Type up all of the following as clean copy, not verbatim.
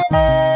Thank you.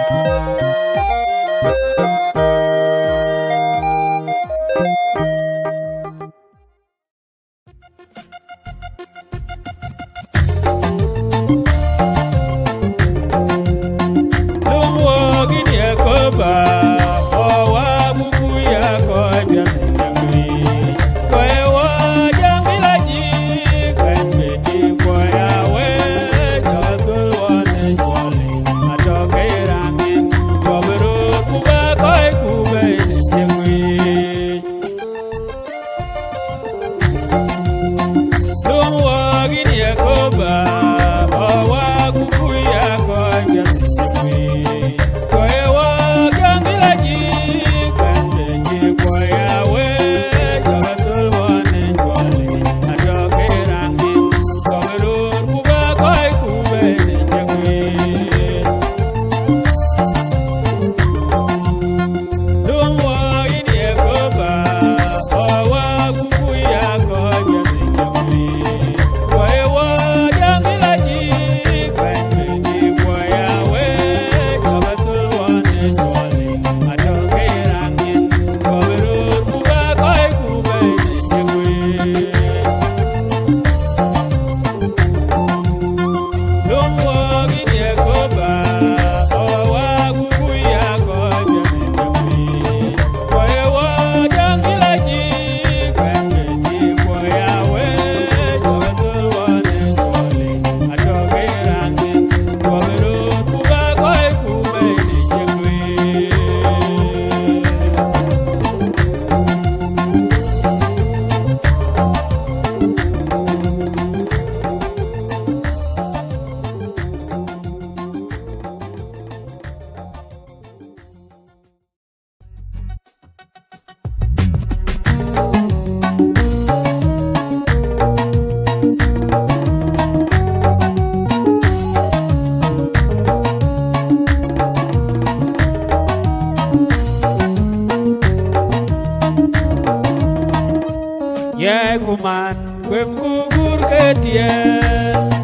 kuman kwem kukur ketie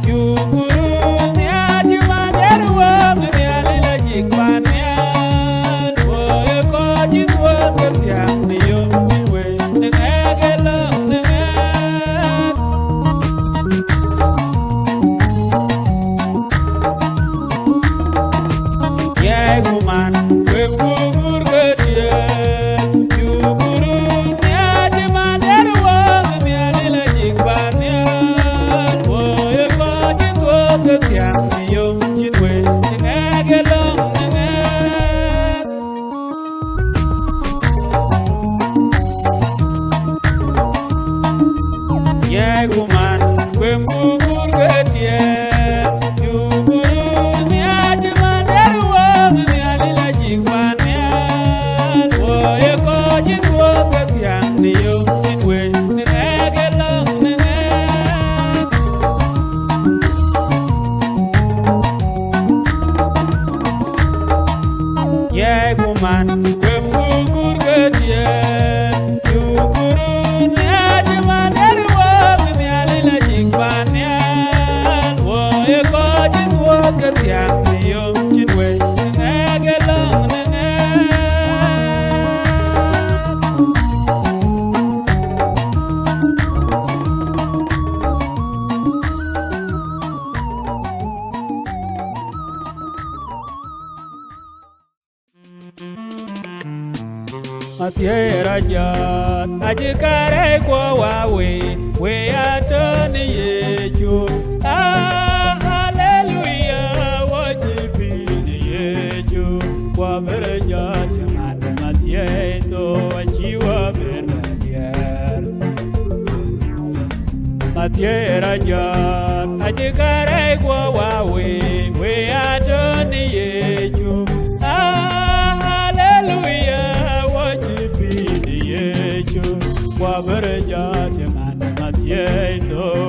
yukuru niaji mader wang nialila jikpanian woye koji kuat ketiang niyum niwe nengegelam nengen yai kuman kwem kukur ketie Kuman kwem kukur ketie yukuru niaji mader wang nialila jikpanian woye koji kuat ketiang niyum jinwe nengegelang nengen yai kuman kwem kukur ketie yukuru niaji mader wang nialila jikpanian woye koji kuat ketiang niyum jinwe nengegelang nengen Atiera jat ajikare kwa wawe we atani yechu hallelujah wajibini yechu kwa berjat matieto achiwa berjat Atiera jat ajikare kwa wawe we atani yechu kwa berjat man matieto